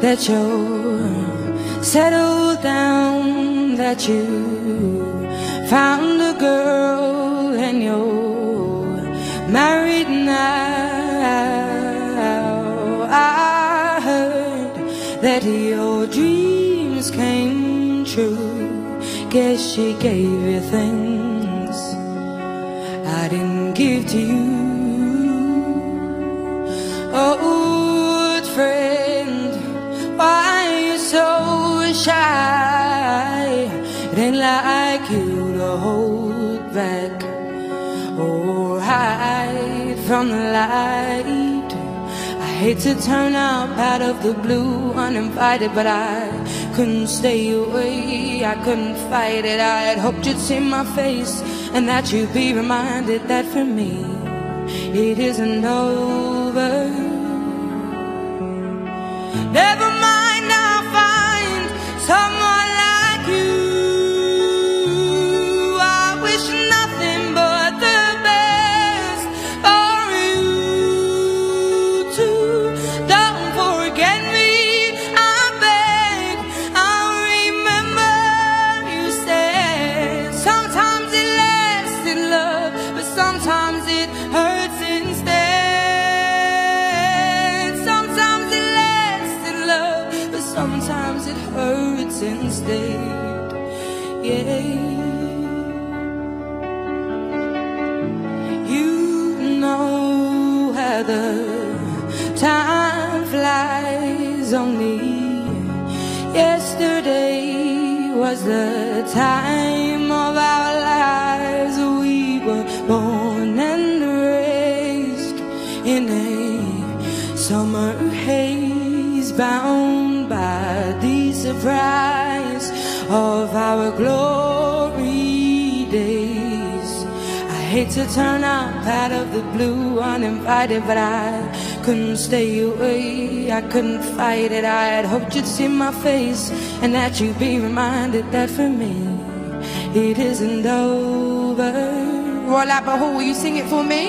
that you're settled down, that you found a girl and you're married now. I heard that your dreams came true. Guess she gave you things I didn't give to you. Old friend, why are you so shy? It ain't like you to hold back or hide from the light. I hate to turn up out of the blue uninvited, but I couldn't stay away, I couldn't fight it. I had hoped you'd see my face and that you'd be reminded that for me it isn't over. Never mind, I'll find someone like you. I wish nothing but the best for you too. Don't forget me, I beg. I'll remember you said sometimes it lasts in love, but sometimes it hurts instead. Sometimes it lasts in love, but sometimes it hurts instead. Yeah. You know how the time flies. Only yesterday was the time of our lives. We were born and raised in a summer haze, bound by the surprise of our glory days. I hate to turn up out of the blue uninvited, but I couldn't stay away, I couldn't fight it. I had hoped you'd see my face and that you'd be reminded that for me it isn't over. Roy Labaho, will you sing it for me?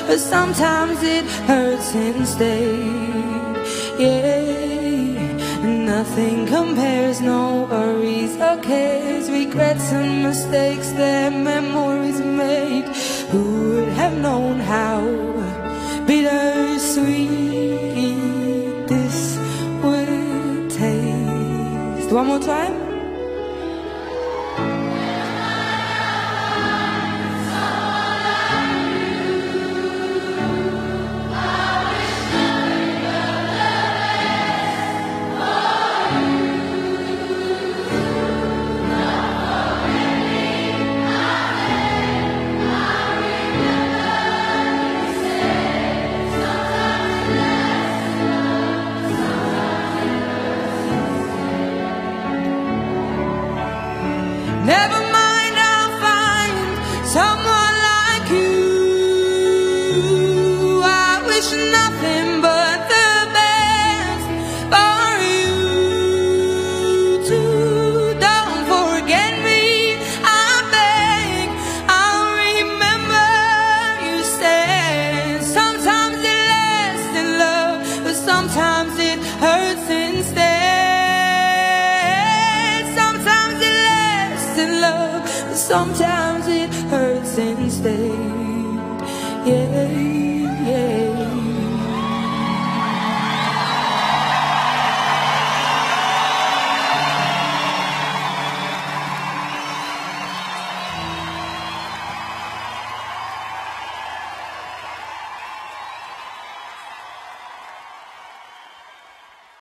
But sometimes it hurts instead. Yeah, nothing compares, no worries or cares, regrets and mistakes that memories made. Who would have known how bittersweet this would taste? One more time. Never mind, I'll find someone like you. I wish nothing but the best for you too. Don't forget me, I beg. I'll remember you said sometimes it lasts in love, but sometimes it hurts instead. Sometimes